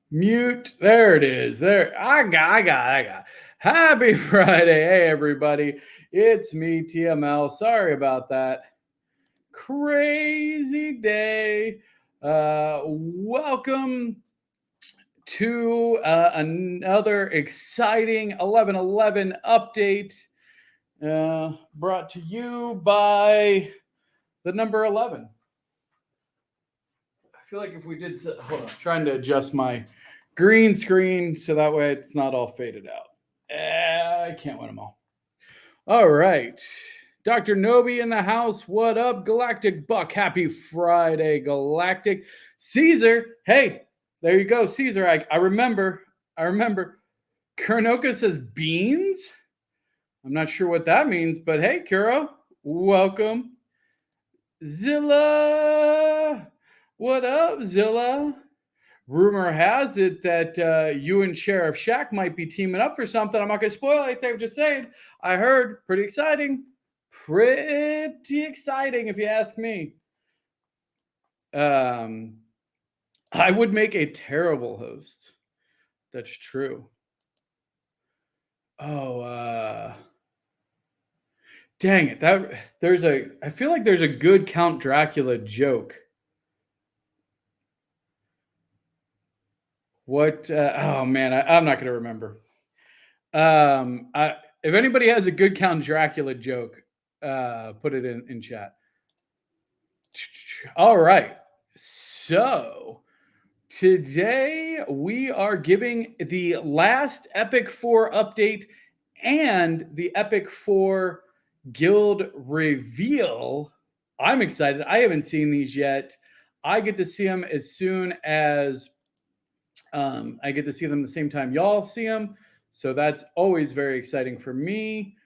Mute. There it is. There. I got. Happy Friday. Hey, everybody. It's me, TML. Sorry about that. Crazy day. Welcome to another exciting 11/11 update brought to you by the number 11. I feel like if we did, hold on, trying to adjust my green screen so that way it's not all faded out. I can't win them all. All right. Dr. Nobi in the house. What up, Galactic Buck? Happy Friday, Galactic. Caesar. Hey, there you go, Caesar. I remember. Kurnoka says beans. I'm not sure what that means, but hey, Kuro, welcome. Zilla. What up, Zilla? Rumor has it that you and Sheriff Shaq might be teaming up for something. I'm not going to spoil anything. I'm just saying. I heard. Pretty exciting. Pretty exciting, if you ask me. I would make a terrible host. That's true. Oh, dang it. I feel like there's a good Count Dracula joke. What? Oh man, I'm not going to remember. If anybody has a good Count Dracula joke, put it in chat. All right. So today we are giving the last Epic 4 update and the Epic 4 Gild reveal. I'm excited. I haven't seen these yet. I get to see them as soon as I get to see them the same time y'all see them. So that's always very exciting for me.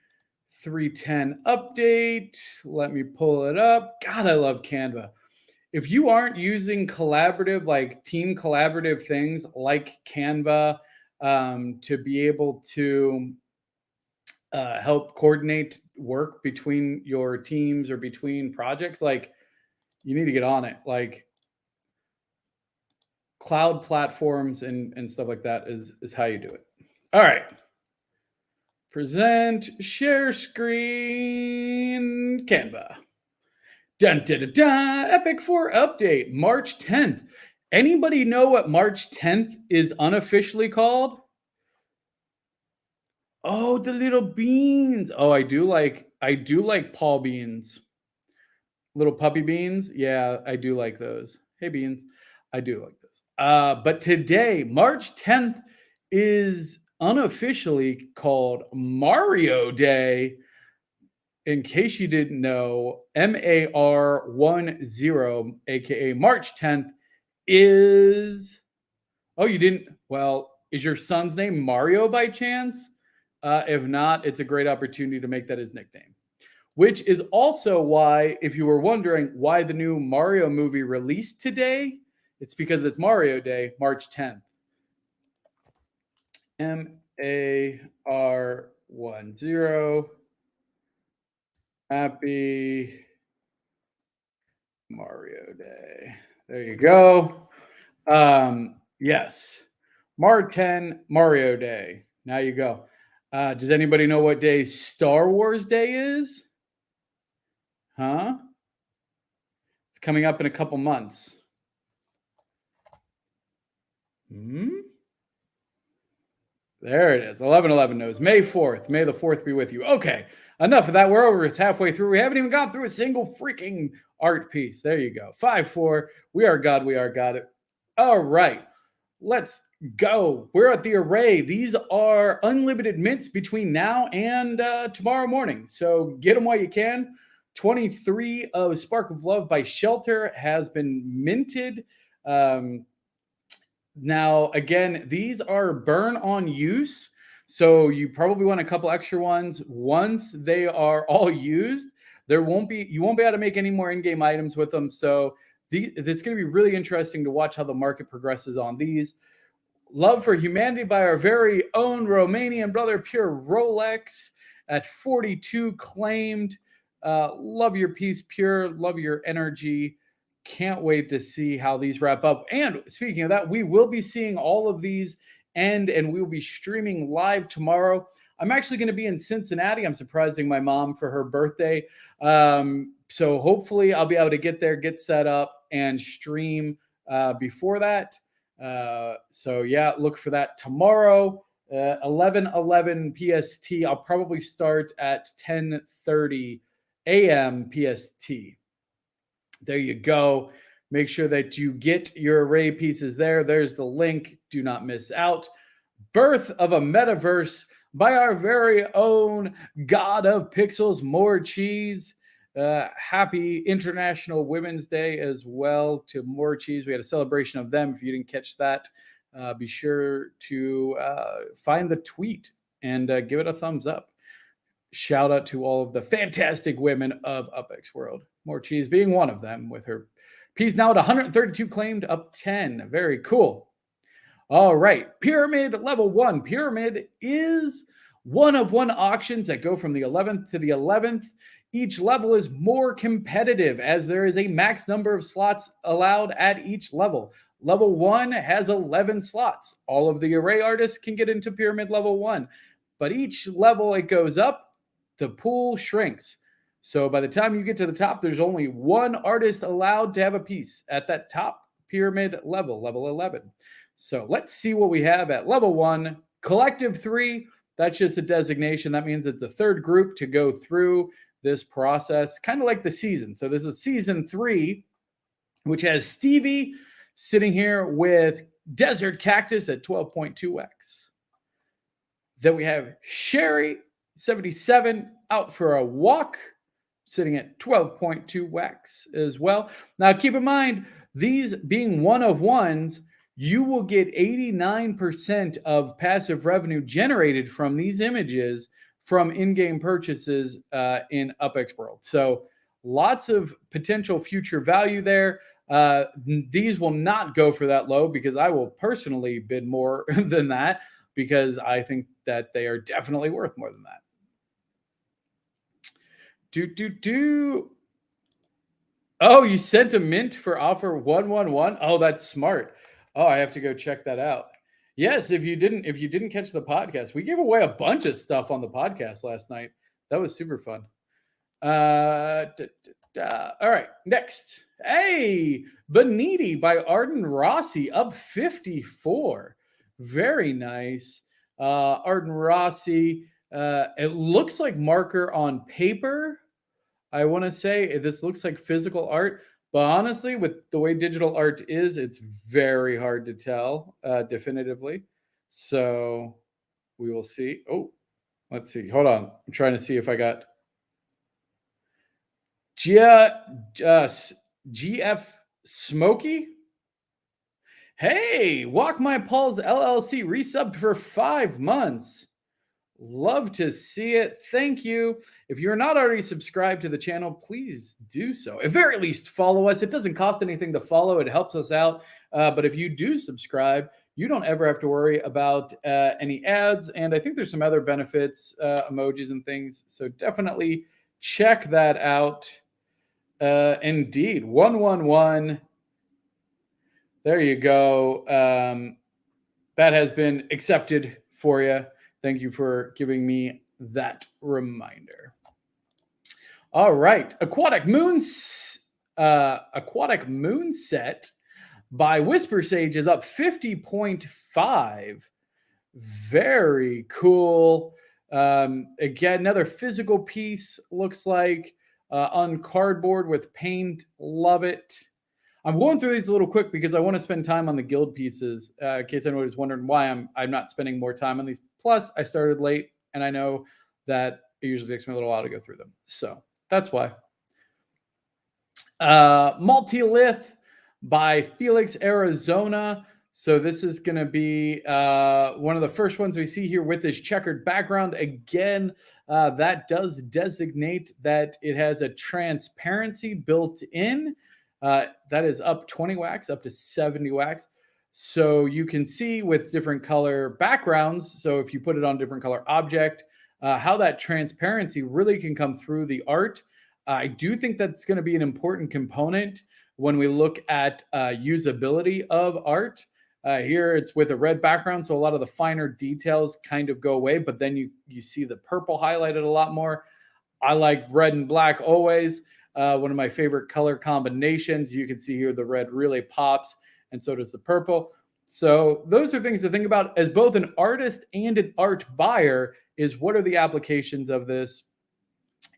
310 update. Let me pull it up. God, I love Canva. If you aren't using collaborative, like team collaborative things like Canva to be able to help coordinate work between your teams or between projects, like you need to get on it. Like cloud platforms and stuff like that is how you do it. All right. Present, share screen, Canva. Dun, dun, dun, dun. Epic 4 update, March 10th. Anybody know what March 10th is unofficially called? Oh, the little beans. Oh, I do like Paul beans. Little puppy beans. Yeah, I do like those. Hey, beans. I do like those. But today, March 10th, is unofficially called Mario Day. In case you didn't know, MAR10, aka March 10th, is Oh, you didn't? Well, is your son's name Mario by chance? If not, it's a great opportunity to make that his nickname. Which is also why, if you were wondering why the new Mario movie released today, it's because it's Mario Day, March 10th. MAR10. Happy Mario Day. There you go. Yes. March 10, Mario Day. Now you go. Does anybody know what day Star Wars Day is? Huh? It's coming up in a couple months. There it is. 11/11 knows. May 4th. May the 4th be with you. Okay. Enough of that. We're over. It's halfway through. We haven't even gone through a single freaking art piece. There you go. 5-4. We are God. We are God. All right. Let's go. We're at the array. These are unlimited mints between now and tomorrow morning. So get them while you can. 23 of Spark of Love by Shelter has been minted. Now, again, these are burn on use. So you probably want a couple extra ones. Once they are all used, you won't be able to make any more in-game items with them. So it's going to be really interesting to watch how the market progresses on these. Love for Humanity by our very own Romanian brother, Pure Rolex, at 42 claimed. Love your piece, Pure. Love your energy. Can't wait to see how these wrap up. And speaking of that, we will be seeing all of these end, and we will be streaming live tomorrow. I'm actually going to be in Cincinnati. I'm surprising my mom for her birthday. So hopefully I'll be able to get there, get set up, and stream before that. So yeah, look for that tomorrow, 11:11 PST. I'll probably start at 10:30 a.m. PST. There you go. Make sure that you get your array pieces there. There's the link. Do not miss out. Birth of a Metaverse by our very own God of Pixels, More Cheese. Happy International Women's Day as well to More Cheese. We had a celebration of them. If you didn't catch that, be sure to find the tweet and give it a thumbs up. Shout out to all of the fantastic women of UpX World. More Cheese being one of them, with her piece now at 132 claimed, up 10. Very cool. All right. Pyramid level 1. Pyramid is one of one auctions that go from the 11th to the 11th. Each level is more competitive as there is a max number of slots allowed at each level. Level 1 has 11 slots. All of the array artists can get into Pyramid level 1. But each level it goes up, the pool shrinks. So by the time you get to the top, there's only one artist allowed to have a piece at that top pyramid level, level 11. So let's see what we have at level 1. Collective 3, that's just a designation. That means it's a third group to go through this process, kind of like the season. So this is season 3, which has Stevie sitting here with Desert Cactus at 12.2x. Then we have Sherry, 77, out for a walk, sitting at 12.2x as well. Now, keep in mind, these being one of ones, you will get 89% of passive revenue generated from these images from in-game purchases in UpX World. So lots of potential future value there. These will not go for that low because I will personally bid more than that, because I think that they are definitely worth more than that. Oh, you sent a mint for offer 111? Oh, that's smart. Oh, I have to go check that out. Yes, if you didn't catch the podcast, we gave away a bunch of stuff on the podcast last night. That was super fun. All right, next. Hey, Beniti by Arden Rossi, up 54. Very nice. Arden Rossi, it looks like marker on paper. I want to say this looks like physical art, but honestly, with the way digital art is, it's very hard to tell definitively. So we will see. Oh, let's see. Hold on. I'm trying to see if I got GF Smoky. Hey, Walk My Paws LLC resubbed for 5 months. Love to see it. Thank you. If you're not already subscribed to the channel, please do so. At very least, follow us. It doesn't cost anything to follow, it helps us out. But if you do subscribe, you don't ever have to worry about any ads. And I think there's some other benefits, emojis and things. So definitely check that out. Indeed, 111. There you go. That has been accepted for you. Thank you for giving me that reminder. All right, Aquatic Moon Set by Whisper Sage is up 50.5. Very cool. Again, another physical piece, looks like, on cardboard with paint. Love it. I'm going through these a little quick because I want to spend time on the Gild pieces, in case anyone was wondering why I'm not spending more time on these. Plus, I started late, and I know that it usually takes me a little while to go through them. So that's why. Multilith by Felix, Arizona. So this is going to be one of the first ones we see here with this checkered background. Again, that does designate that it has a transparency built in. That is up 20 wax, up to 70 wax. So you can see with different color backgrounds, so if you put it on a different color object, how that transparency really can come through the art. I do think that's going to be an important component when we look at usability of art. Here it's with a red background, so a lot of the finer details kind of go away, but then you see the purple highlighted a lot more. I like red and black always. One of my favorite color combinations. You can see here the red really pops, and so does the purple. So those are things to think about as both an artist and an art buyer, is what are the applications of this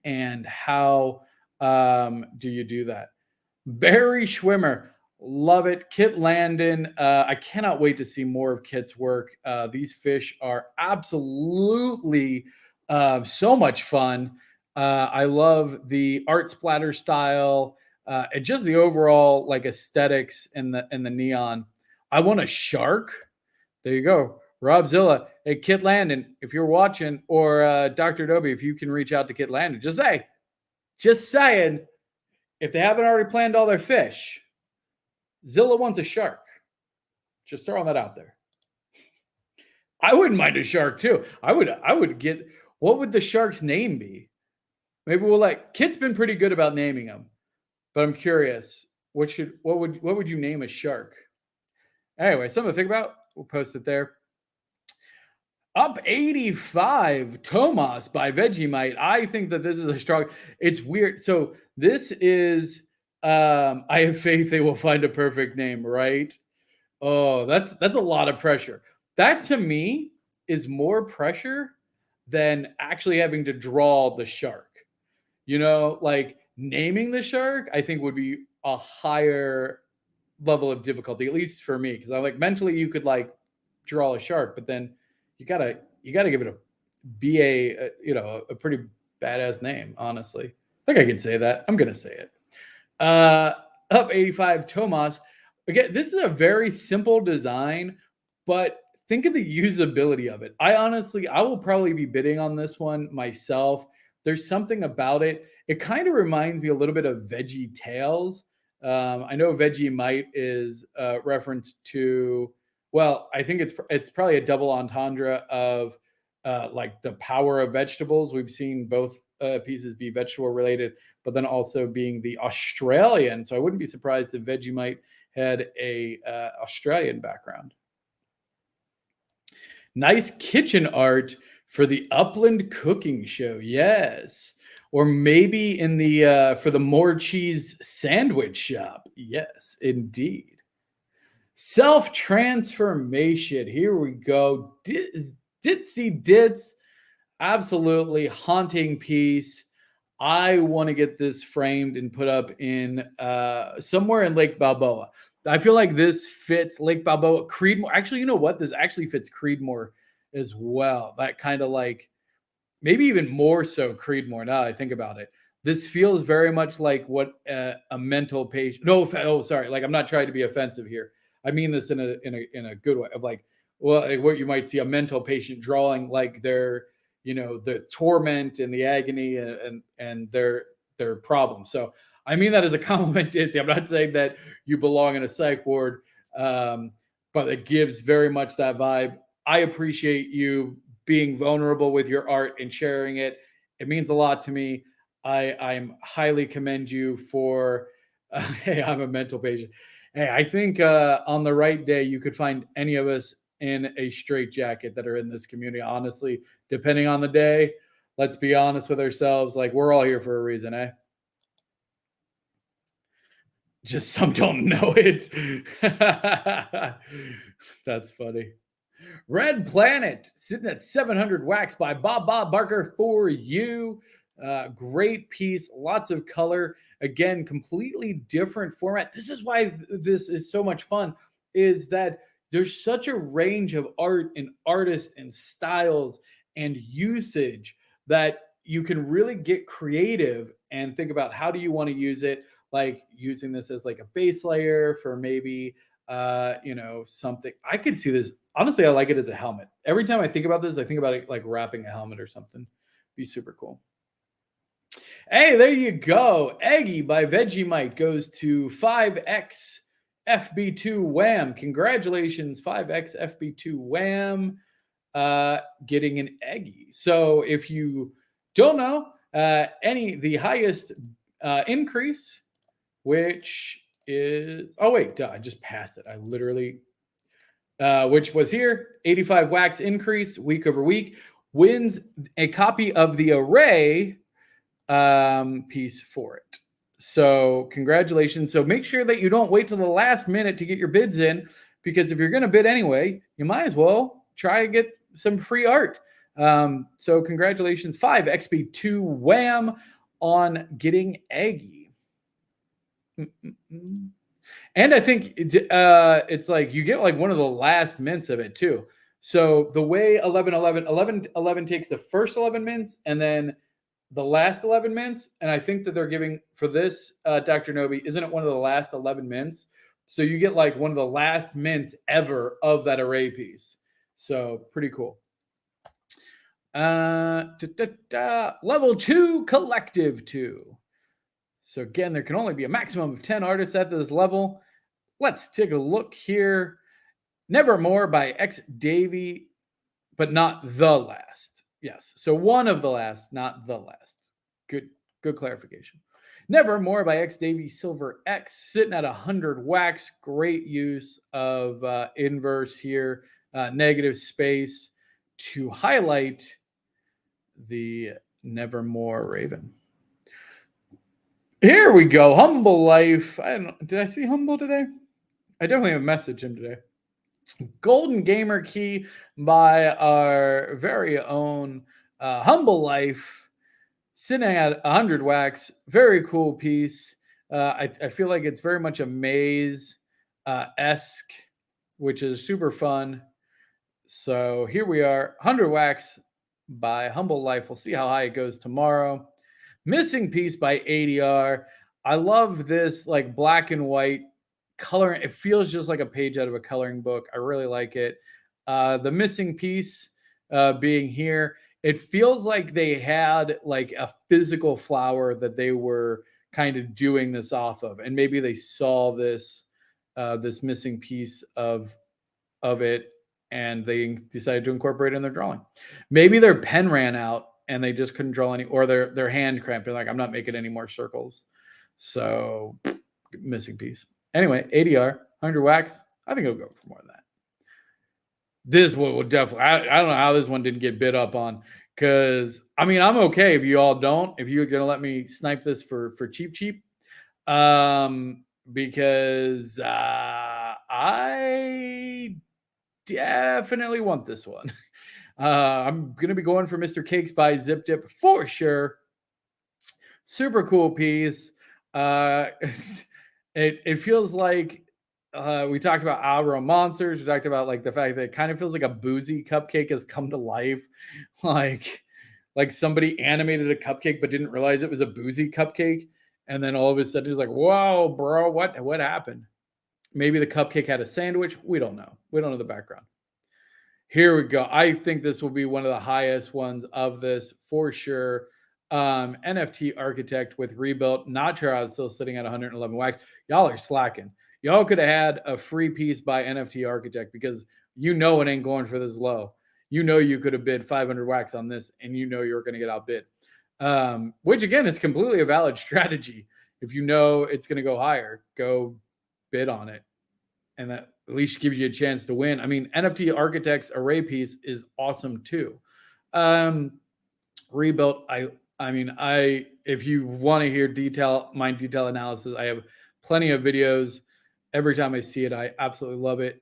and how do you do that? Barry Schwimmer, love it. Kit Landon, I cannot wait to see more of Kit's work. These fish are absolutely so much fun. I love the art splatter style and just the overall like aesthetics and the neon. I want a shark. There you go. Rob Zilla. Hey, Kit Landon, if you're watching, or Dr. Adobe, if you can reach out to Kit Landon, just saying, if they haven't already planned all their fish, Zilla wants a shark. Just throwing that out there. I wouldn't mind a shark too. I would get, what would the shark's name be? Maybe we'll Kit's been pretty good about naming them, but I'm curious. What would you name a shark? Anyway, something to think about. We'll post it there. Up 85, Tomas by Vegemite. I think that this is a strong. It's weird. So this is. I have faith they will find a perfect name, right? Oh, that's a lot of pressure. That to me is more pressure than actually having to draw the shark. Like naming the shark, I think would be a higher level of difficulty, at least for me, because I mentally you could draw a shark, but then you gotta give it a pretty badass name. Honestly, I think I can say that. I'm gonna say it. Up 85, Tomas. Again, this is a very simple design, but think of the usability of it. I will probably be bidding on this one myself. There's something about it. It kind of reminds me a little bit of Veggie Tales. I know Vegemite is reference to, well, I think it's probably a double entendre of the power of vegetables. We've seen both pieces be vegetable related, but then also being the Australian. So I wouldn't be surprised if Vegemite had a Australian background. Nice kitchen art for the Upland Cooking Show. Yes. Or maybe in the for the More Cheese Sandwich Shop. Yes, indeed. Self-transformation. Here we go. Ditsy Dits. Absolutely haunting piece. I want to get this framed and put up in somewhere in Lake Balboa. I feel like this fits Lake Balboa, Creedmoor. Actually, you know what? This actually fits Creedmoor as well. That kind of maybe even more so Creedmoor now that I think about it. This feels very much like what a mental patient. No, oh, sorry. I'm not trying to be offensive here. I mean this in a good way of like, well, like what you might see a mental patient drawing, like their, the torment and the agony and their problem. So I mean that as a compliment to Itzy. I'm not saying that you belong in a psych ward, um, but it gives very much that vibe. I appreciate you being vulnerable with your art and sharing it. It means a lot to me. I'm highly commend you for. Hey, I'm a mental patient. Hey, I think on the right day you could find any of us in a straight jacket that are in this community. Honestly, depending on the day, let's be honest with ourselves. Like we're all here for a reason, eh? Just some don't know it. That's funny. Red Planet sitting at 700 wax by Bob Barker for you. Great piece, lots of color. Again, completely different format. This is why this is so much fun, is that there's such a range of art and artists and styles and usage that you can really get creative and think about how do you want to use it, like using this as like a base layer for maybe something. I could see this. Honestly, I like it as a helmet. Every time I think about this, I think about it like wrapping a helmet or something. Be super cool. Hey, there you go. Eggy by Vegemite goes to 5X FB2 Wham. Congratulations, 5X FB2 Wham, getting an Eggy. So if you don't know, the highest increase, which is, oh wait, duh, I just passed it. I literally, which was here, 85 wax increase week over week, wins a copy of the Array piece for it. So congratulations. So make sure that you don't wait till the last minute to get your bids in, because if you're going to bid anyway, you might as well try to get some free art. So congratulations, 5XP2 Wham on getting Eggy. And I think it's like you get like one of the last mints of it too. So the way 11 takes the first 11 mints and then the last 11 mints, and I think that they're giving for this Dr. Nobi, isn't it one of the last 11 mints? So you get like one of the last mints ever of that Array piece. So pretty cool. Level 2 Collective 2. So again, there can only be a maximum of 10 artists at this level. Let's take a look here. Nevermore by X Davy, but not the last. Yes. So one of the last, not the last. Good clarification. Nevermore by X Davy Silver X, sitting at 100 wax. Great use of inverse here, negative space to highlight the Nevermore Raven. Here we go. Humble Life. I don't know. Did I see Humble today? I definitely have messaged him today. Golden Gamer Key by our very own Humble Life, sitting at 100 wax. Very cool piece. I feel like it's very much a maze esque, which is super fun. So here we are, 100 wax by Humble Life. We'll see how high it goes tomorrow. Missing Piece by ADR. I love this like black and white coloring. It feels just like a page out of a coloring book. I really like it. The Missing Piece being here, it feels like they had like a physical flower that they were kind of doing this off of, and maybe they saw this this missing piece of it, and they decided to incorporate it in their drawing. Maybe their pen ran out and they just couldn't draw any, or their hand cramped. They're like, I'm not making any more circles. So Missing Piece. Anyway, ADR, 100 wax. I think it'll go for more than that. This one will definitely, I don't know how this one didn't get bid up on, because I mean, I'm okay if you all don't, if you're gonna let me snipe this for cheap, because I definitely want this one. I'm gonna be going for Mr. Cakes by Zip Dip for sure. Super cool piece. It feels like we talked about Alro Monsters. We talked about like the fact that it kind of feels like a boozy cupcake has come to life. Like somebody animated a cupcake but didn't realize it was a boozy cupcake. And then all of a sudden it's like, whoa, bro, what happened? Maybe the cupcake had a sandwich. We don't know. We don't know the background. Here we go. I think this will be one of the highest ones of this for sure. NFT Architect with Rebuilt. Natura is still sitting at 111 wax. Y'all are slacking. Y'all could have had a free piece by NFT Architect because you know it ain't going for this low. You know you could have bid 500 wax on this, and you know you're going to get outbid. Which again is completely a valid strategy. If you know it's going to go higher, go bid on it, and that at least gives you a chance to win. I mean, NFT Architect's array piece is awesome too. Rebuilt, if you want to hear detail analysis, I have plenty of videos. Every time I see it, I absolutely love it.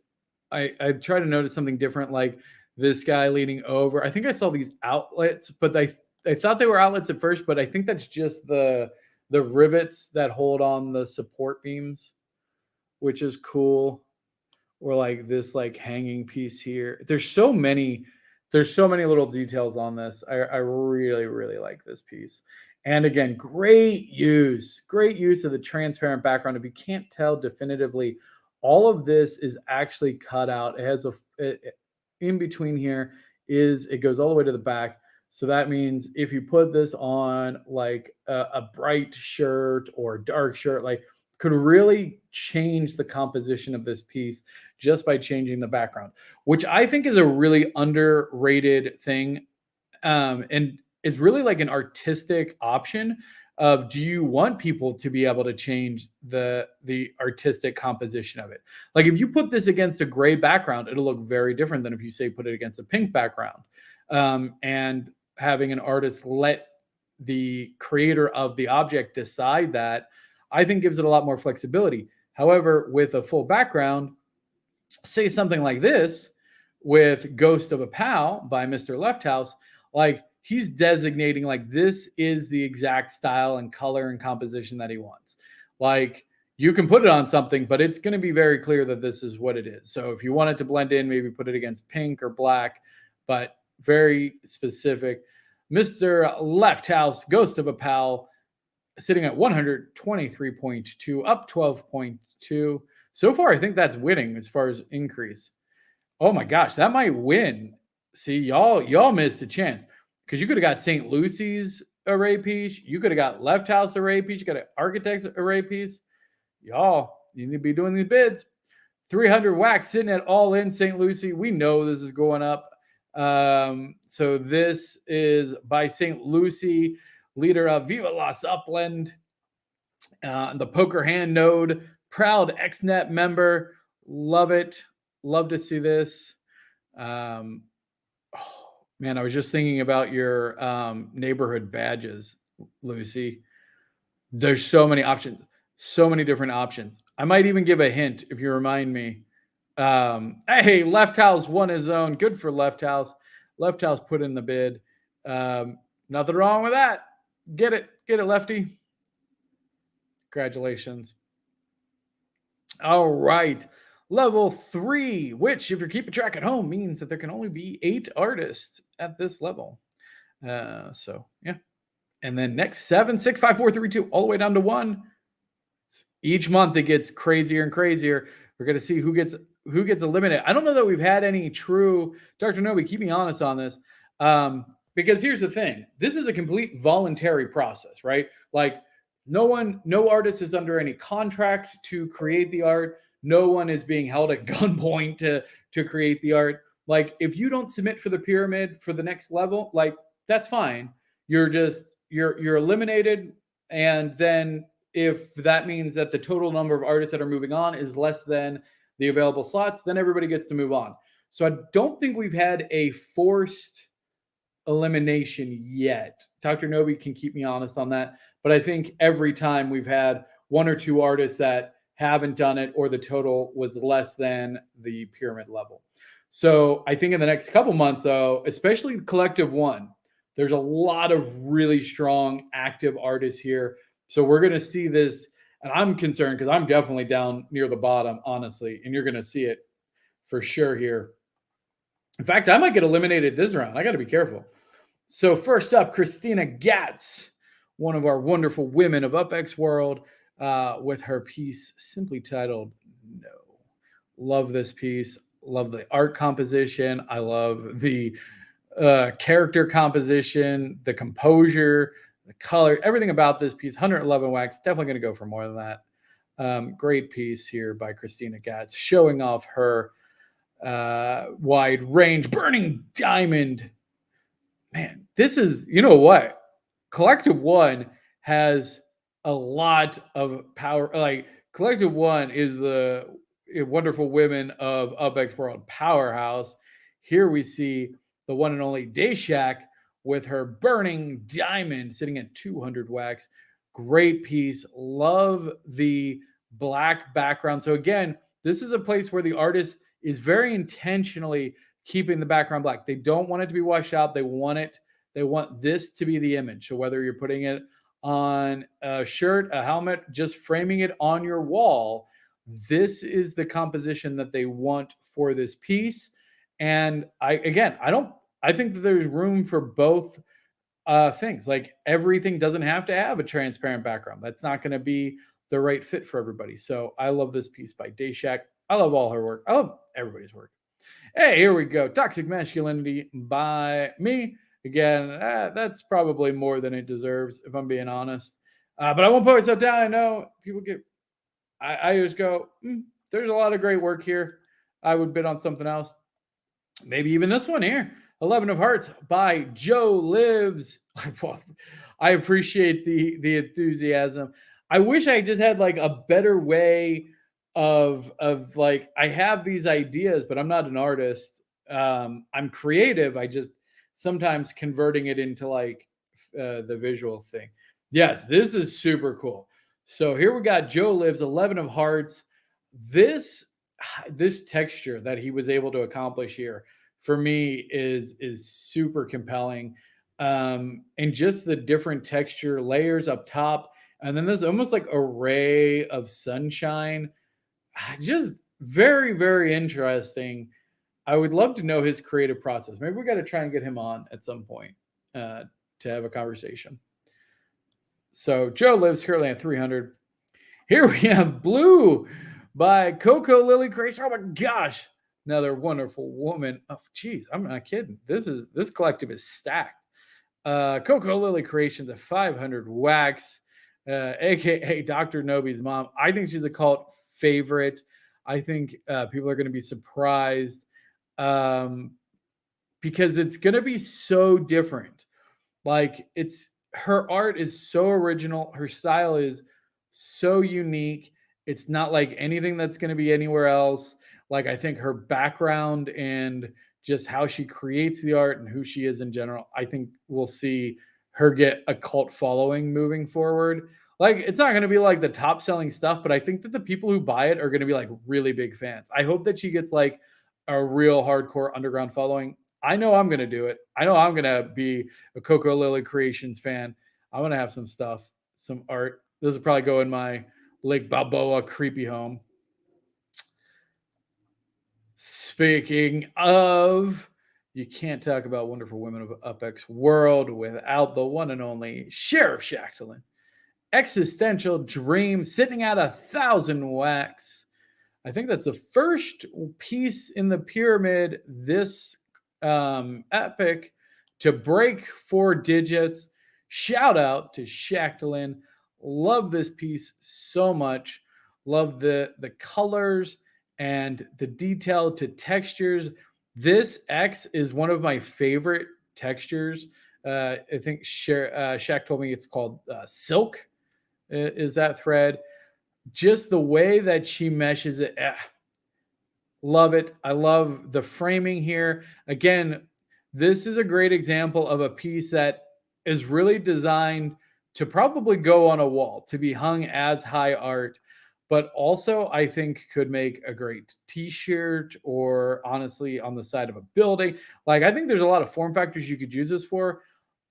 I try to notice something different, like this guy leaning over. I think I saw these outlets, but I thought they were outlets at first, but I think that's just the rivets that hold on the support beams, which is cool. Or like this like hanging piece here. There's so many little details on this. I really, really like this piece. And again, great use of the transparent background. If you can't tell definitively, all of this is actually cut out. It has in between here it goes all the way to the back. So that means if you put this on like a bright shirt or a dark shirt, like could really change the composition of this piece just by changing the background, which I think is a really underrated thing. And it's really like an artistic option of, do you want people to be able to change the artistic composition of it? Like if you put this against a gray background, it'll look very different than if you say put it against a pink background. And having an artist let the creator of the object decide that, I think gives it a lot more flexibility. However, with a full background, say something like this with Ghost of a Pal by Mr. Left House, like he's designating like this is the exact style and color and composition that he wants. Like you can put it on something, but it's going to be very clear that this is what it is. So if you want it to blend in, maybe put it against pink or black, but very specific. Mr. Left House, Ghost of a Pal, sitting at 123.2, up 12.2. So far, I think that's winning as far as increase. Oh my gosh, that might win. See, y'all missed a chance because you could have got St. Lucy's array piece. You could have got Left House array piece. You got an Architect's array piece. Y'all, you need to be doing these bids. 300 wax sitting at all in St. Lucy. We know this is going up. So this is by St. Lucy, leader of Viva Las Upland, the Poker Hand Node, proud XNet member. Love it. Love to see this. Oh, man, I was just thinking about your neighborhood badges, Lucy. There's so many options, so many different options. I might even give a hint if you remind me. Hey, Left House won his own. Good for Left House. Left House put in the bid. Nothing wrong with that. Get it, Lefty. Congratulations. All right. Level 3, which, if you're keeping track at home, means that there can only be 8 artists at this level. So, yeah. And then next, 7, 6, 5, 4, 3, 2, all the way down to 1. Each month it gets crazier and crazier. We're going to see who gets eliminated. I don't know that we've had any true, Dr. Nobi, keep me honest on this. Because here's the thing. This is a complete voluntary process, right? Like no artist is under any contract to create the art. No one is being held at gunpoint to create the art. Like if you don't submit for the pyramid for the next level, like that's fine. You're eliminated. And then if that means that the total number of artists that are moving on is less than the available slots, then everybody gets to move on. So I don't think we've had a forced elimination yet. Dr. Nobi can keep me honest on that. But I think every time we've had 1 or 2 artists that haven't done it or the total was less than the pyramid level. So I think in the next couple months, though, especially Collective 1, there's a lot of really strong active artists here. So we're going to see this, and I'm concerned because I'm definitely down near the bottom, honestly, and you're going to see it for sure here. In fact, I might get eliminated this round. I got to be careful. So first up, Christina Gatz, one of our wonderful women of UpX World, with her piece simply titled No. Love this piece. Love the art composition. I love the character composition, the composure, the color, everything about this piece. 111 wax. Definitely going to go for more than that. Great piece here by Christina Gatz, showing off her wide range. Burning Diamond. Man, this is, you know what? Collective One has a lot of power. Like, Collective One is the wonderful women of Upex World powerhouse. Here we see the one and only Dayshak with her Burning Diamond sitting at 200 wax. Great piece. Love the black background. So, again, this is a place where the artist is very intentionally keeping the background black. They don't want it to be washed out. They want this to be the image. So whether you're putting it on a shirt, a helmet, just framing it on your wall, this is the composition that they want for this piece. And I think that there's room for both things. Like, everything doesn't have to have a transparent background. That's not going to be the right fit for everybody. So I love this piece by Dayshak. I love all her work. I love everybody's work. Hey, here we go. Toxic Masculinity by me. Again, that's probably more than it deserves, if I'm being honest. But I won't put myself down. I know people get. I just go. There's a lot of great work here. I would bid on something else. Maybe even this one here. 11 of Hearts by Joe Lives. I appreciate the enthusiasm. I wish I just had like a better way of like, I have these ideas, but I'm not an artist. I'm creative. I just sometimes converting it into like the visual thing. Yes, this is super cool. So here we got Joe Lives, 11 of Hearts. This texture that he was able to accomplish here for me is super compelling. And just the different texture layers up top, and then there's almost like a ray of sunshine. Just very, very interesting. I would love to know his creative process. Maybe we got to try and get him on at some point to have a conversation. So Joe Lives currently at 300. Here we have Blue by Coco Lily Creation. Oh my gosh, another wonderful woman. Oh, geez, I'm not kidding. This collective is stacked. Coco Lily Creations at 500 wax, aka Dr. Nobi's mom. I think she's a cult favorite. I think people are going to be surprised because it's going to be so different. Like, her art is so original. Her style is so unique. It's not like anything that's going to be anywhere else. Like, I think her background and just how she creates the art and who she is in general, I think we'll see her get a cult following moving forward. Like, it's not going to be like the top selling stuff, but I think that the people who buy it are going to be like really big fans. I hope that she gets like a real hardcore underground following. I know I'm going to do it. I know I'm going to be a Coco Lily Creations fan. I'm going to have some stuff, some art. This will probably go in my Lake Balboa creepy home. Speaking of, you can't talk about wonderful women of Upex World without the one and only Sheriff Shacklin. Existential Dream sitting at 1,000 wax. I think that's the first piece in the pyramid this epic to break 4 digits. Shout out to Shacklin. Love this piece so much. Love the colors and the detail to textures. This X is one of my favorite textures. I think Shaq told me it's called silk. Is that thread? Just the way that she meshes it. Love it. I love the framing here. Again, this is a great example of a piece that is really designed to probably go on a wall, to be hung as high art, but also I think could make a great t-shirt or honestly on the side of a building. Like, I think there's a lot of form factors you could use this for,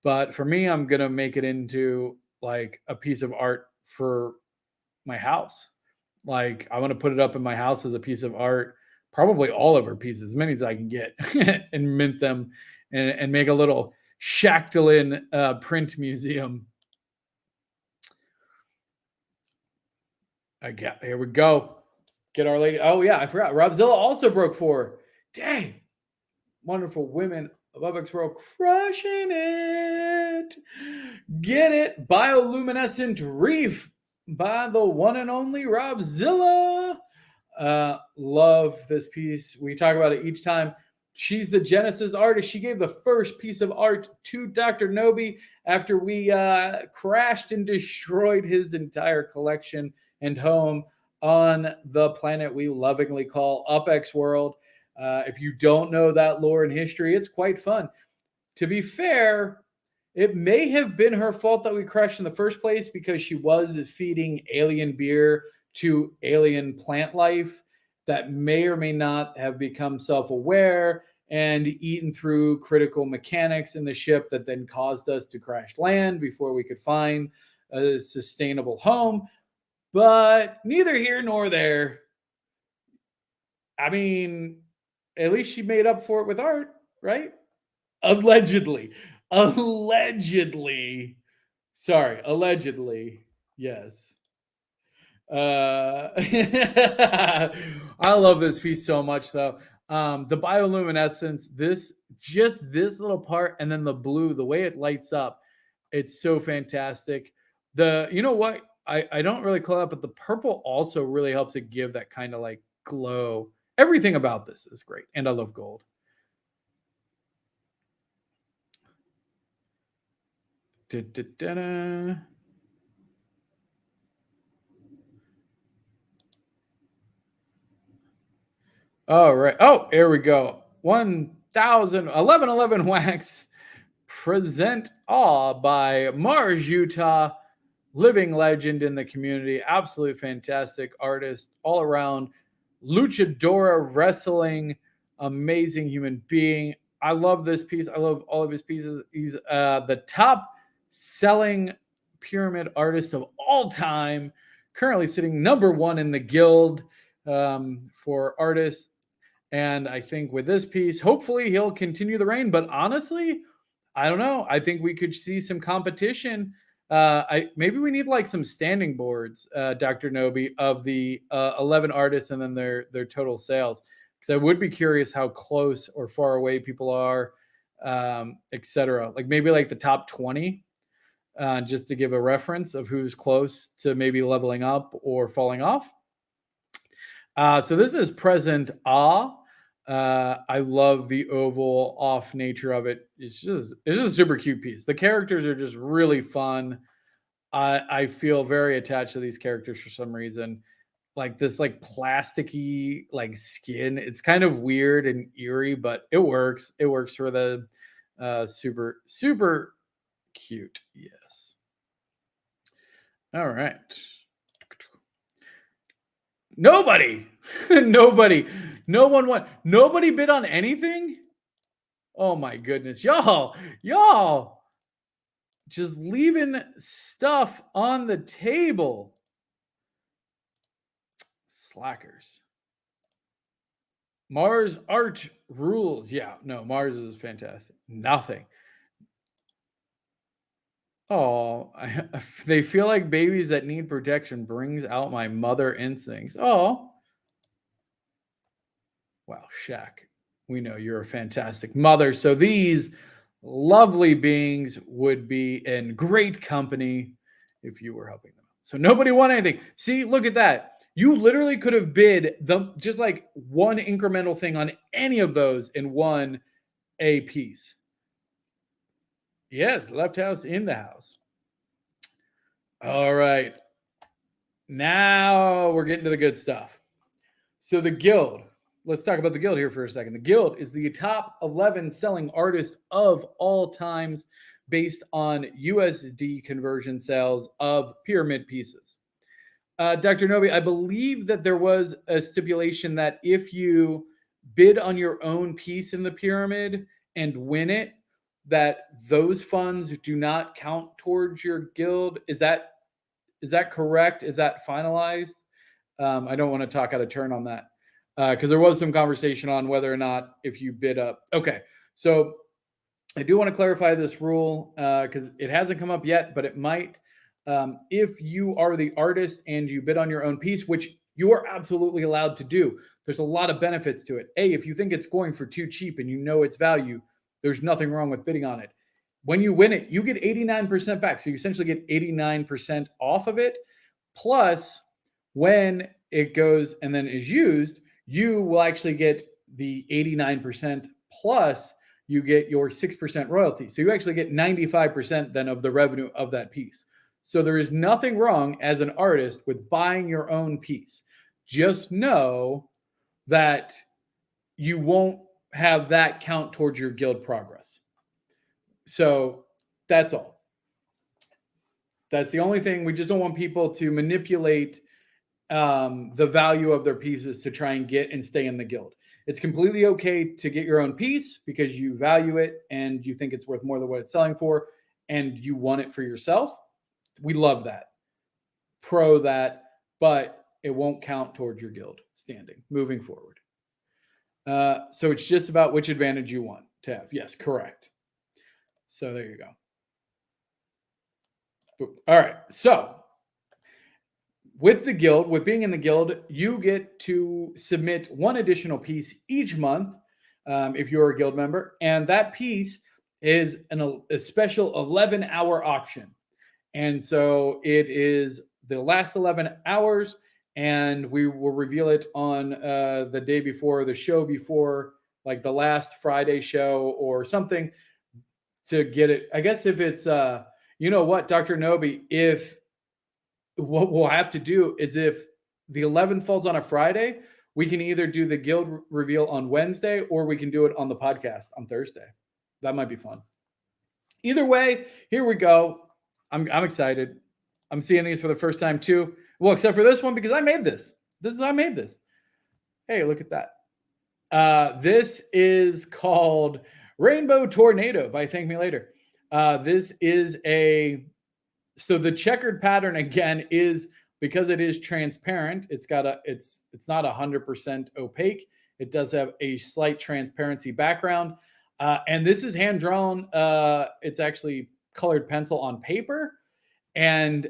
but for me, I'm going to make it into like a piece of art for my house. Like, I want to put it up in my house as a piece of art, probably all of her pieces, as many as I can get, and mint them and make a little Shacklin print museum. Here we go. Get Our Lady. Oh yeah, I forgot. Robzilla also broke 4. Dang, wonderful women of Epoch's world crushing it. Get it, bioluminescent reef by the one and only Robzilla. Love this piece. We talk about it each time. She's the Genesis artist. She gave the first piece of art to Dr. Nobi after we crashed and destroyed his entire collection and home on the planet we lovingly call Upex World. If you don't know that lore and history, it's quite fun. To be fair, it may have been her fault that we crashed in the first place because she was feeding alien beer to alien plant life that may or may not have become self aware and eaten through critical mechanics in the ship that then caused us to crash land before we could find a sustainable home. But neither here nor there. I mean, at least she made up for it with art, right? Allegedly. Allegedly. Sorry, allegedly. Yes. I love this piece so much, though. The bioluminescence, this little part, and then the blue, the way it lights up, it's so fantastic. You know what? I don't really call it, but the purple also really helps it give that kind of like glow. Everything about this is great, and I love gold. Da-da-da-da. All right. Oh, here we go. 1111 wax. Present Awe by Mars, Utah. Living legend in the community. Absolutely fantastic artist all around. Luchadora wrestling. Amazing human being. I love this piece. I love all of his pieces. He's the top selling pyramid artist of all time. Currently sitting number 1 in the Gild for artists. And I think with this piece, hopefully he'll continue the reign. But honestly, I don't know. I think we could see some competition. Maybe we need like some standing boards, Dr. Nobi, of the 11 artists and then their total sales. Because I would be curious how close or far away people are, etc. Like maybe like the top 20, just to give a reference of who's close to maybe leveling up or falling off. So this is Present Awe. I love the oval off nature of it. It's just a super cute piece. The characters are just really fun. I feel very attached to these characters for some reason. Like this like plasticky like skin. It's kind of weird and eerie, but it works. It works for the super cute. Yes. All right. Nobody. Nobody. No one won. Nobody bid on anything? Oh my goodness. Y'all just leaving stuff on the table. Slackers. Mars art rules. Yeah, no, Mars is fantastic. Nothing. Oh, they feel like babies that need protection brings out my mother instincts. Oh. Wow, Shaq, we know you're a fantastic mother. So these lovely beings would be in great company if you were helping them out. So nobody won anything. See, look at that. You literally could have bid just like one incremental thing on any of those and won a piece. Yes, left house in the house. All right. Now we're getting to the good stuff. So the Gild. Let's talk about the Gild here for a second. The Gild is the top 11 selling artist of all times based on USD conversion sales of pyramid pieces. Dr. Nobi, I believe that there was a stipulation that if you bid on your own piece in the pyramid and win it, that those funds do not count towards your Gild. Is that correct? Is that finalized? I don't want to talk out of turn on that because there was some conversation on whether or not if you bid up. Okay, so I do want to clarify this rule because it hasn't come up yet, but it might. If you are the artist and you bid on your own piece, which you are absolutely allowed to do. There's a lot of benefits to it. If you think it's going for too cheap and you know its value, there's nothing wrong with bidding on it. When you win it, you get 89% back. So you essentially get 89% off of it. Plus, when it goes and then is used, you will actually get the 89% plus you get your 6% royalty. So you actually get 95% then of the revenue of that piece. So there is nothing wrong as an artist with buying your own piece. Just know that you won't have that count towards your guild progress. So that's all. That's the only thing. We just don't want people to manipulate the value of their pieces to try and get and stay in the guild. It's completely okay to get your own piece because you value it and you think it's worth more than what it's selling for and you want it for yourself. We love that. Pro that, but it won't count towards your guild standing moving forward. So it's just about which advantage you want to have. Yes, correct. So there you go. All right. So with the guild, with being in the guild, you get to submit one additional piece each month if you're a guild member. And that piece is a special 11-hour auction. And so it is the last 11 hours, and we will reveal it on the day before, the show before, like the last Friday show or something to get it. I guess if it's, you know what, Dr. Nobi, if what we'll have to do is if the 11th falls on a Friday, we can either do the guild reveal on Wednesday or we can do it on the podcast on Thursday. That might be fun. Either way, here we go. I'm excited. I'm seeing these for the first time too. Well, except for this one because I made this. I made this. Hey, look at that. This is called Rainbow Tornado by Thank Me Later. This is so the checkered pattern again is because it is transparent. It's not 100% opaque. It does have a slight transparency background. And this is hand drawn. It's actually colored pencil on paper. And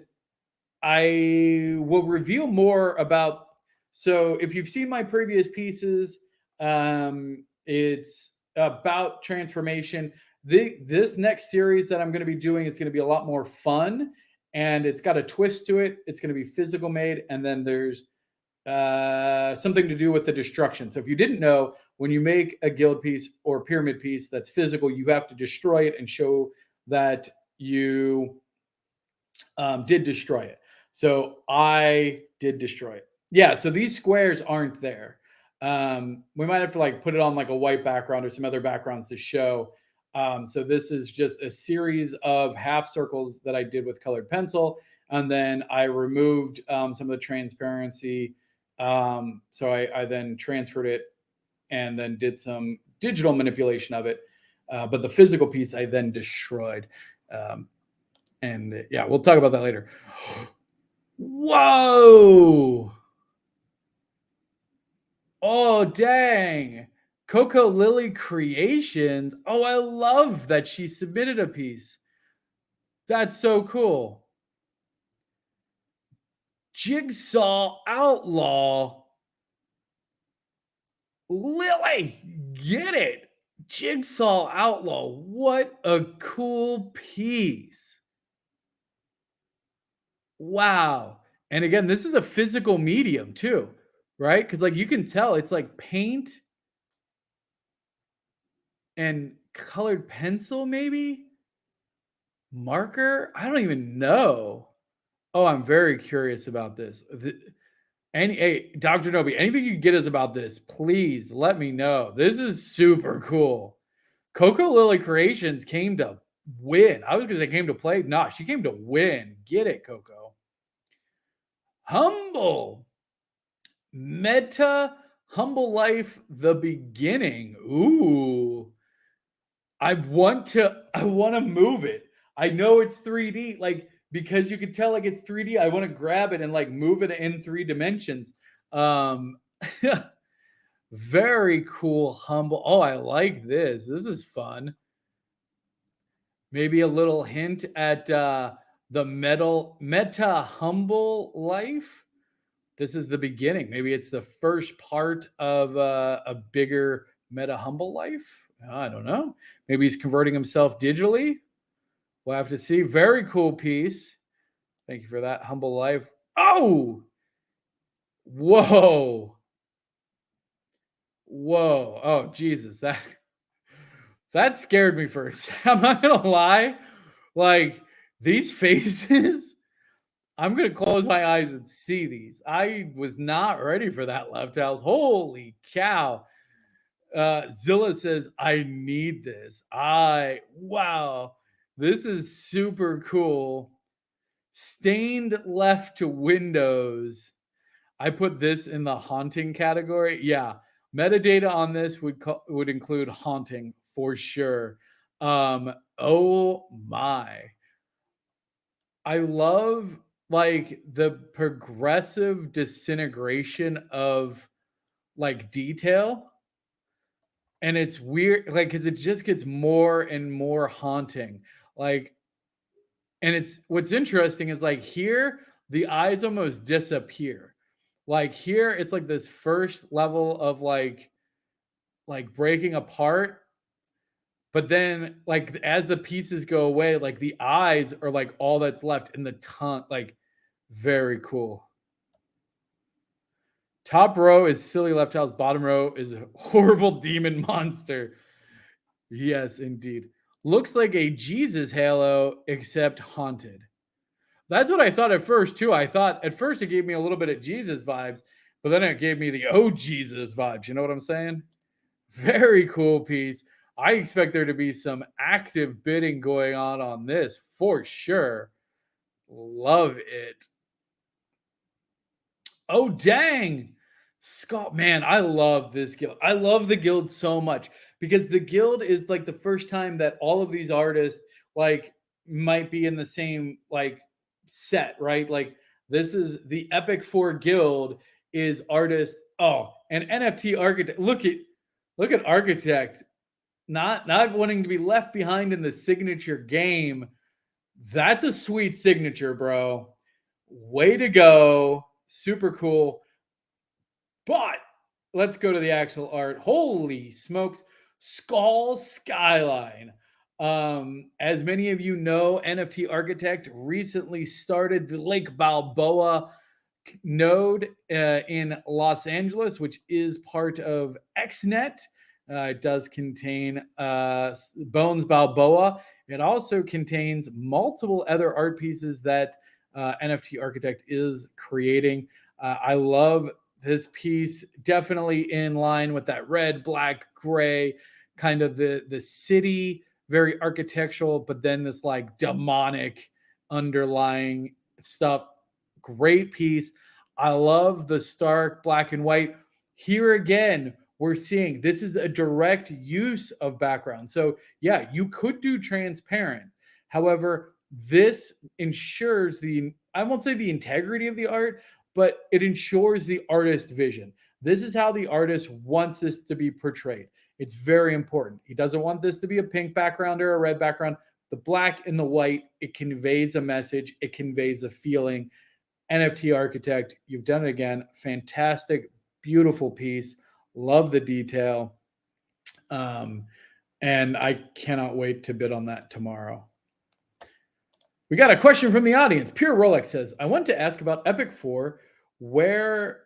I will reveal more about. So if you've seen my previous pieces, it's about transformation. This next series that I'm going to be doing is going to be a lot more fun, and it's got a twist to it. It's going to be physical made, and then there's something to do with the destruction. So if you didn't know, when you make a guild piece or pyramid piece that's physical, you have to destroy it and show that you did destroy it. So I did destroy it. Yeah, so these squares aren't there. We might have to like put it on like a white background or some other backgrounds to show. So this is just a series of half circles that I did with colored pencil. And then I removed some of the transparency. So I then transferred it and then did some digital manipulation of it. But the physical piece I then destroyed. And yeah, we'll talk about that later. Whoa! Oh, dang. Coco Lily Creations. Oh, I love that she submitted a piece. That's so cool. Jigsaw Outlaw. Lily, get it. Jigsaw Outlaw. What a cool piece. Wow. And again, this is a physical medium too, right? Because like you can tell it's like paint and colored pencil, maybe marker. I don't even know. Oh, I'm very curious about this. Hey, Dr. Nobi, anything you get us about this, please let me know. This is super cool. Coco Lily Creations came to win. I was going to say came to play. Nah, she came to win. Get it, Coco. Humble. Meta Humble Life, the beginning. Ooh. I want to move it. I know it's 3D, like because you can tell like it's 3D. I want to grab it and like move it in 3 dimensions. Very cool, humble. Oh, I like this. This is fun. Maybe a little hint at the meta humble life. this is the beginning. Maybe it's the first part of a bigger meta humble life. I don't know. Maybe he's converting himself digitally. We'll have to see. Very cool piece. Thank you for that. Humble life. Oh, whoa. Whoa. Oh, Jesus. That scared me first. I'm not gonna lie. Like these faces, I'm gonna close my eyes and see these. I was not ready for that left house. Holy cow. Zilla says, I need this. Wow. This is super cool. Stained left to windows. I put this in the haunting category. Yeah, metadata on this would include haunting for sure. Oh my. I love like the progressive disintegration of like detail, and it's weird like cuz it just gets more and more haunting. Like, and it's what's interesting is like here the eyes almost disappear. Like here it's like this first level of like breaking apart, but then like as the pieces go away, like the eyes are like all that's left and the tongue like very cool. Top row is silly left house, bottom row is a horrible demon monster. Yes, indeed. Looks like a Jesus halo except haunted. That's what I thought at first too. I thought at first it gave me a little bit of Jesus vibes, but then it gave me the oh Jesus vibes. You know what I'm saying? Very cool piece. I expect there to be some active bidding going on this for sure. Love it. Oh dang. Scott, man, I love this guild. I love the guild so much because the guild is like the first time that all of these artists like might be in the same like set, right? Like this is the Epic 4 guild is artists. Oh, and NFT architect. Look at architect not wanting to be left behind in the signature game. That's a sweet signature, bro. Way to go. Super cool. But let's go to the actual art. Holy smokes. Skull Skyline. As many of you know, NFT Architect recently started the Lake Balboa node in Los Angeles, which is part of XNet. It does contain Bones Balboa. It also contains multiple other art pieces that NFT Architect is creating. I love this piece, definitely in line with that red, black, gray, kind of the city, very architectural, but then this like demonic underlying stuff. Great piece. I love the stark black and white. Here again, we're seeing this is a direct use of background. So, yeah, you could do transparent. However, this ensures I won't say the integrity of the art, but it ensures the artist vision. This is how the artist wants this to be portrayed. It's very important. He doesn't want this to be a pink background or a red background. The black and the white, it conveys a message, it conveys a feeling. NFT Architect, you've done it again. Fantastic, beautiful piece. Love the detail. And I cannot wait to bid on that tomorrow. We got a question from the audience. Pure Rolex says, I want to ask about Epic 4. Where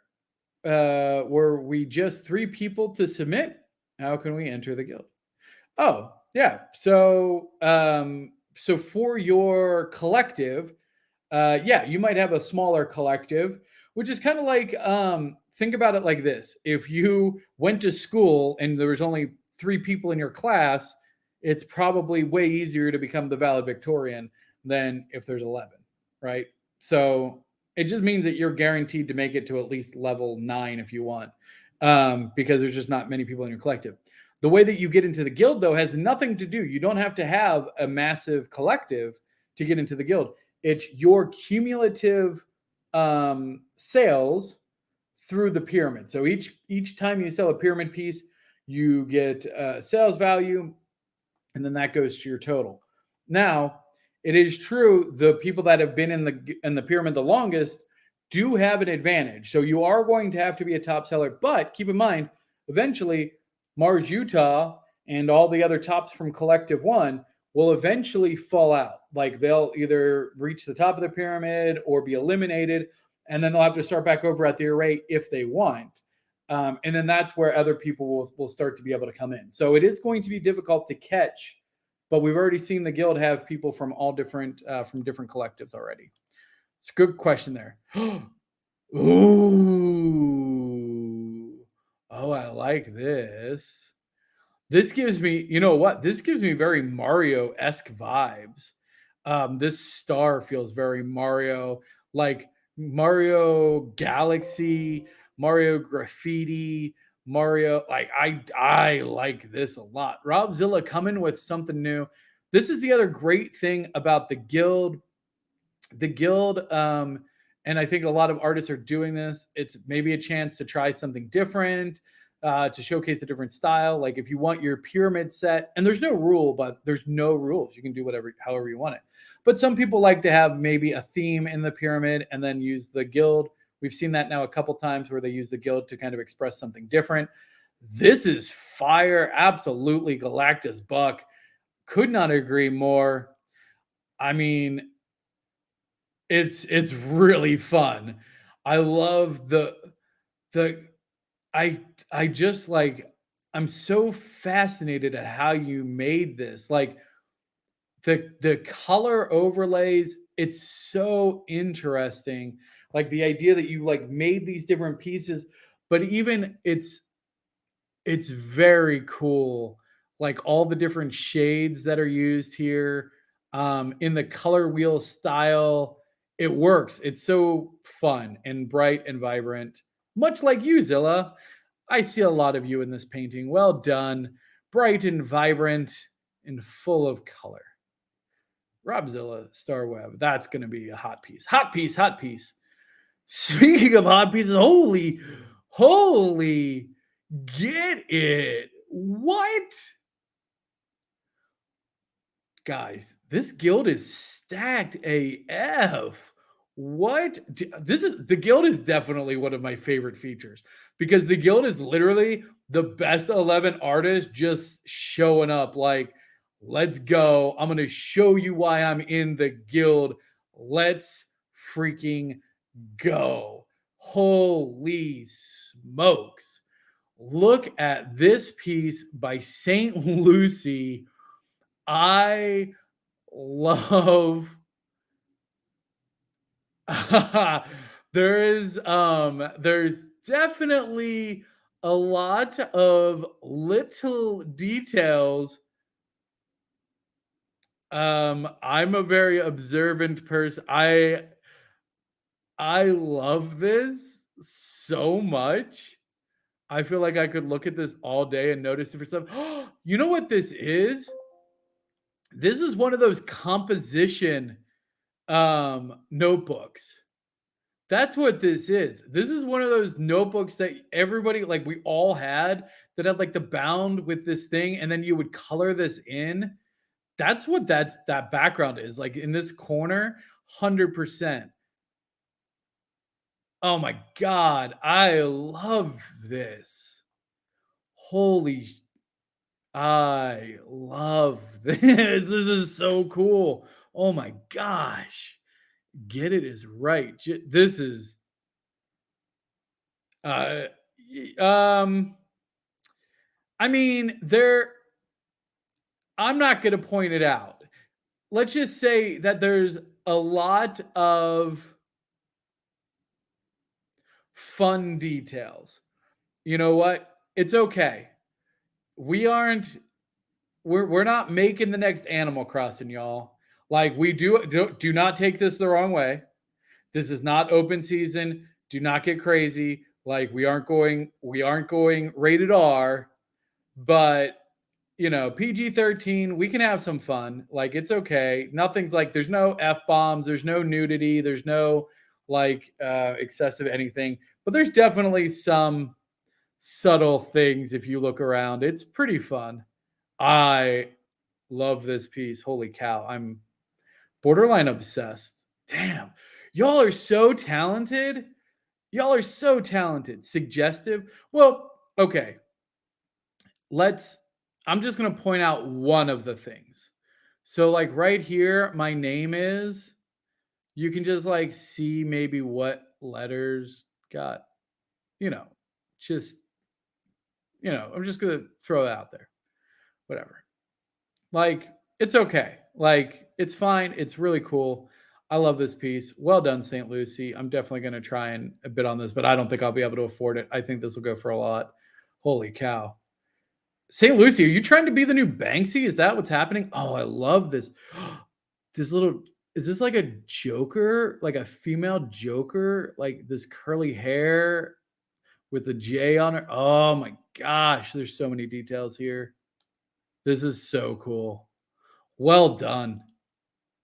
were we just 3 people to submit? How can we enter the guild? Oh, yeah. So so for your collective, yeah, you might have a smaller collective, which is kind of like think about it like this. If you went to school and there was only 3 people in your class, it's probably way easier to become the valedictorian than if there's 11, right? So it just means that you're guaranteed to make it to at least level 9 if you want, because there's just not many people in your collective. The way that you get into the guild, though, has nothing to do. You don't have to have a massive collective to get into the guild. It's your cumulative sales through the pyramid. So each time you sell a pyramid piece, you get sales value, and then that goes to your total. Now, it is true the people that have been in the pyramid the longest do have an advantage. So you are going to have to be a top seller, but keep in mind, eventually Mars Utah and all the other tops from Collective One will eventually fall out. Like they'll either reach the top of the pyramid or be eliminated, and then they'll have to start back over at the array if they want. And then that's where other people will start to be able to come in. So it is going to be difficult to catch, but we've already seen the guild have people from all different from different collectives already. It's a good question there. Ooh. Oh, I like this. This gives me, you know what? This gives me very Mario-esque vibes. This star feels very Mario, like Mario Galaxy, Mario Graffiti, Mario. Like I like this a lot. Robzilla coming with something new. This is the other great thing about the guild, and I think a lot of artists are doing this. It's maybe a chance to try something different, to showcase a different style. Like if you want your pyramid set, and there's no rule, but there's no rules. You can do whatever, however you want it. But some people like to have maybe a theme in the pyramid and then use the guild. We've seen that now a couple times where they use the guild to kind of express something different. This is fire, absolutely Galactus Buck. Could not agree more. I mean, it's really fun. I love the I just like I'm so fascinated at how you made this. Like the color overlays, it's so interesting. Like the idea that you like made these different pieces, but even it's very cool. Like all the different shades that are used here, in the color wheel style, it works. It's so fun and bright and vibrant, much like you, Zilla. I see a lot of you in this painting. Well done. Bright and vibrant and full of color. Robzilla Star Web. That's going to be a hot piece. Hot piece, hot piece. Speaking of hot pieces, holy, get it. What? Guys, this guild is stacked AF. What? This is the guild is definitely one of my favorite features because the guild is literally the best 11 artists just showing up like, let's go. I'm going to show you why I'm in the guild. Let's freaking go. Holy smokes. Look at this piece by St. Lucy. I love there's definitely a lot of little details. I'm a very observant person. I love this so much. I feel like I could look at this all day and notice different stuff. You know what this is? This is one of those composition notebooks. That's what this is. This is one of those notebooks that everybody like we all had that had like the bound with this thing, and then you would color this in. That's what that background is like in this corner, 100%. Oh my god, I love this. Holy, I love this. This is so cool. Oh my gosh. Get it is right. This is uh um I mean, I'm not going to point it out. Let's just say that there's a lot of fun details. You know what? It's okay. We aren't we're not making the next Animal Crossing, y'all. Like we do not take this the wrong way. This is not open season. Do not get crazy. Like we aren't going rated R, but you know, PG-13, we can have some fun. Like it's okay. Nothing's like there's no F bombs, there's no nudity, there's no like excessive anything, but there's definitely some subtle things if you look around. It's pretty fun. I love this piece. Holy cow. I'm borderline obsessed. Damn. Y'all are so talented. Y'all are so talented. Suggestive. Well, okay. Let's I'm just going to point out one of the things. So like right here my name is, you can just like see maybe what letters got, you know, just, I'm just going to throw it out there. Whatever. Like, it's okay. Like, it's fine. It's really cool. I love this piece. Well done, St. Lucie. I'm definitely going to try and a bit on this, but I don't think I'll be able to afford it. I think this will go for a lot. Holy cow. St. Lucie, are you trying to be the new Banksy? Is that what's happening? Oh, I love this. This little, is this like a Joker? Like a female Joker? Like this curly hair with a J on her? Oh my gosh. There's so many details here. This is so cool. Well done.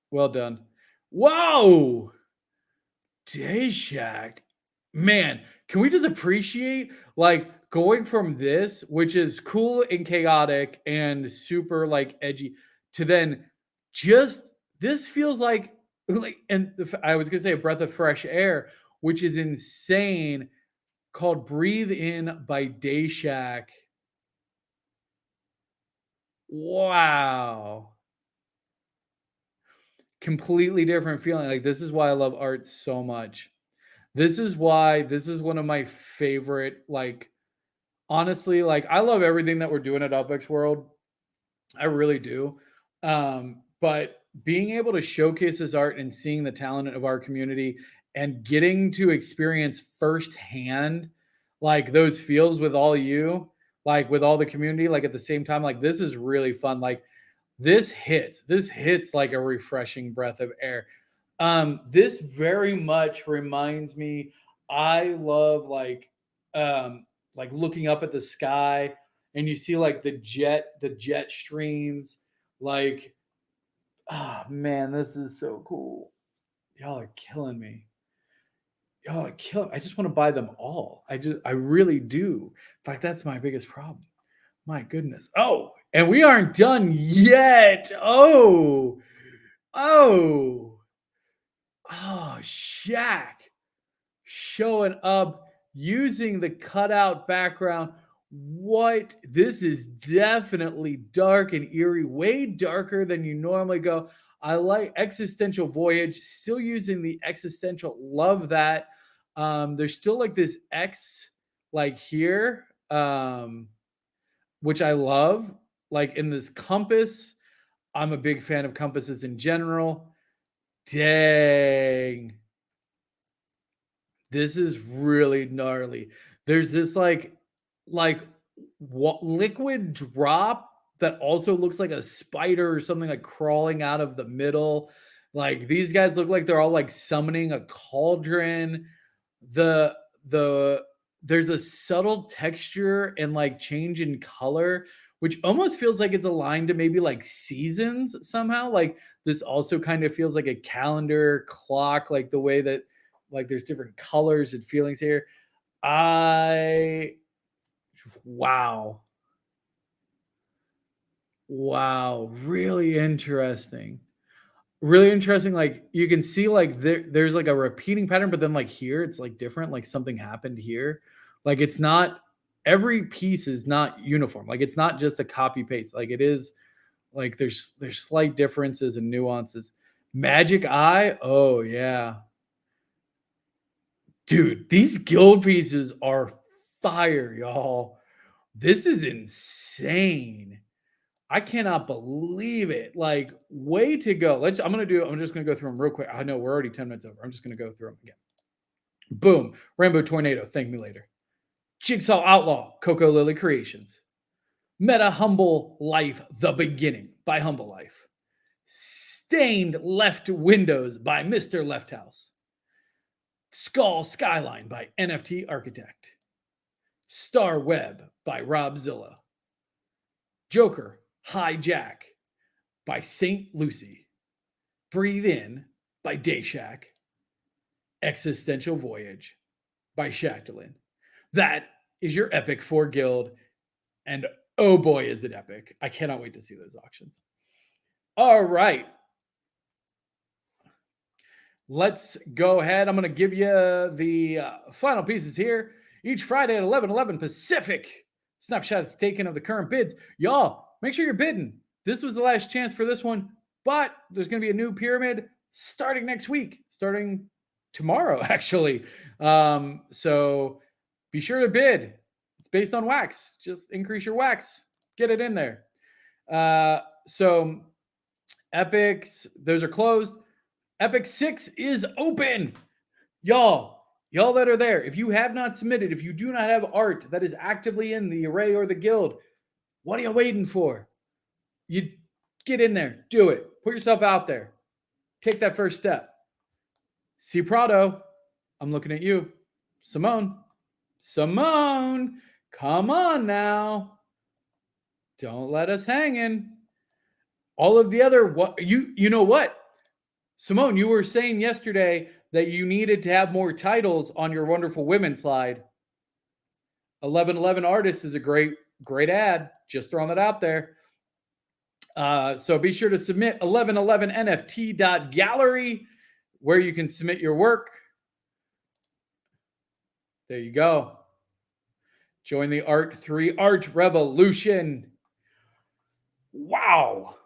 Well done. Whoa! Dayshack. Man, can we just appreciate like going from this, which is cool and chaotic and super like edgy, to then just this feels like and I was gonna say a breath of fresh air, which is insane. Called "Breathe In" by Dayshack. Wow. Completely different feeling. Like, this is why I love art so much. This is why this is one of my favorite, like, honestly, like, I love everything that we're doing at Upx World. I really do. But being able to showcase this art and seeing the talent of our community and getting to experience firsthand, like, those feels with all you, like, with all the community, like, at the same time, like, this is really fun. Like, this hits like a refreshing breath of air. This very much reminds me, I love like looking up at the sky and you see like the jet streams, like, ah, man, this is so cool. Y'all are killing me. Y'all are killing. I just want to buy them all. I really do. Like, that's my biggest problem. My goodness. Oh, and we aren't done yet. Oh, oh, Shaq showing up using the cutout background. What? This is definitely dark and eerie, way darker than you normally go. I like Existential Voyage, still using the existential. Love that. There's still like this X like here. Which I love. Like in this compass, I'm a big fan of compasses in general. Dang, this is really gnarly. There's this like liquid drop that also looks like a spider or something like crawling out of the middle. Like these guys look like they're all like summoning a cauldron. The there's a subtle texture and like change in color, which almost feels like it's aligned to maybe like seasons somehow. Like this also kind of feels like a calendar clock, like the way that like there's different colors and feelings here. I wow. Wow, really interesting. Really interesting. Like you can see like there's like a repeating pattern, but then like here it's like different, like something happened here. Like it's not, every piece is not uniform. Like it's not just a copy paste. Like it is like there's slight differences and nuances. Magic Eye, oh yeah. Dude, these Gild pieces are fire, y'all. This is insane. I cannot believe it. Like, way to go. I'm just gonna go through them real quick. I know we're already 10 minutes over. I'm just gonna go through them again. Boom. Rainbow Tornado, thank me later. Jigsaw Outlaw, Coco Lily Creations. Meta Humble Life, The Beginning by Humble Life. Stained Left Windows by Mr. Left House. Skull Skyline by NFT Architect. Star Web by Rob Zilla. Joker Hijack by St. Lucie. Breathe In by Dayshack. Existential Voyage by Shacklin. That is your epic for Gild. And oh boy, is it epic. I cannot wait to see those auctions. All right. let's go ahead. I'm going to give you the final pieces here. Each Friday at 11:11 Pacific, snapshot is taken of the current bids. Y'all, make sure you're bidding. This was the last chance for this one, but there's going to be a new pyramid starting next week, starting tomorrow, actually. So be sure to bid. It's based on wax. Just increase your wax. Get it in there. So Epics, those are closed. Epic 6 is open. Y'all that are there, if you have not submitted, if you do not have art that is actively in the array or the guild, what are you waiting for? You get in there, do it, put yourself out there, take that first step. See Prado, I'm looking at you. Simone, come on now. Don't let us hanging. All of the other, you know what? Simone, you were saying yesterday that you needed to have more titles on your Wonderful Women slide. 1111 Artists is a great ad. Just throwing that out there. So be sure to submit 1111nft.gallery where you can submit your work. There you go. Join the Art 3 Art Revolution. Wow.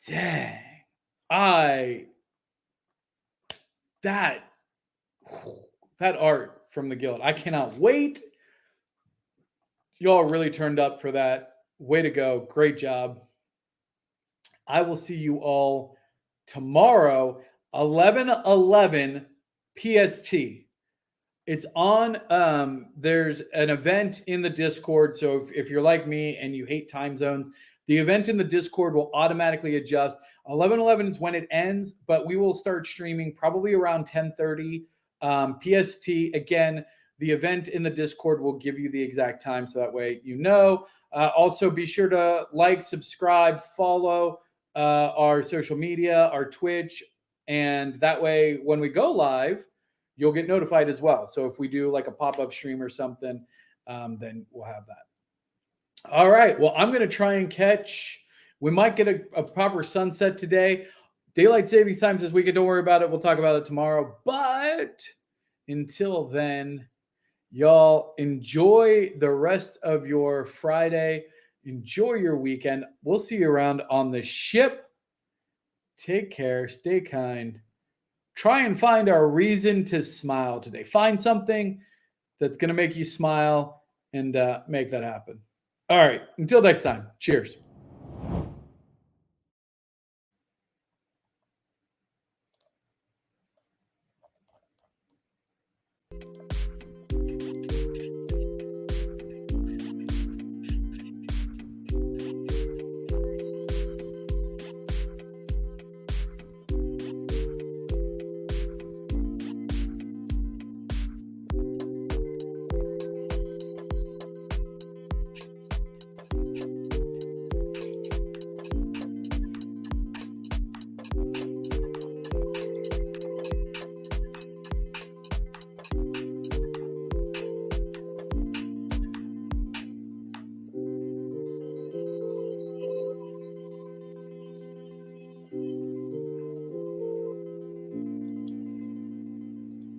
Dang. That art from the guild. I cannot wait. Y'all really turned up for that. Way to go. Great job. I will see you all tomorrow, 11:11 PST. It's on, there's an event in the Discord. So if you're like me and you hate time zones, the event in the Discord will automatically adjust. 11:11 is when it ends, but we will start streaming probably around 10:30 PST. Again, the event in the Discord will give you the exact time, so that way you know. Also, be sure to like, subscribe, follow our social media, our Twitch, and that way when we go live, you'll get notified as well. So if we do like a pop-up stream or something, then we'll have that. All right. Well, I'm going to try and we might get a proper sunset today. Daylight savings time this weekend. Don't worry about it. We'll talk about it tomorrow. But until then, y'all enjoy the rest of your Friday. Enjoy your weekend. We'll see you around on the ship. Take care. Stay kind. Try and find a reason to smile today. Find something that's going to make you smile and make that happen. All right. Until next time. Cheers.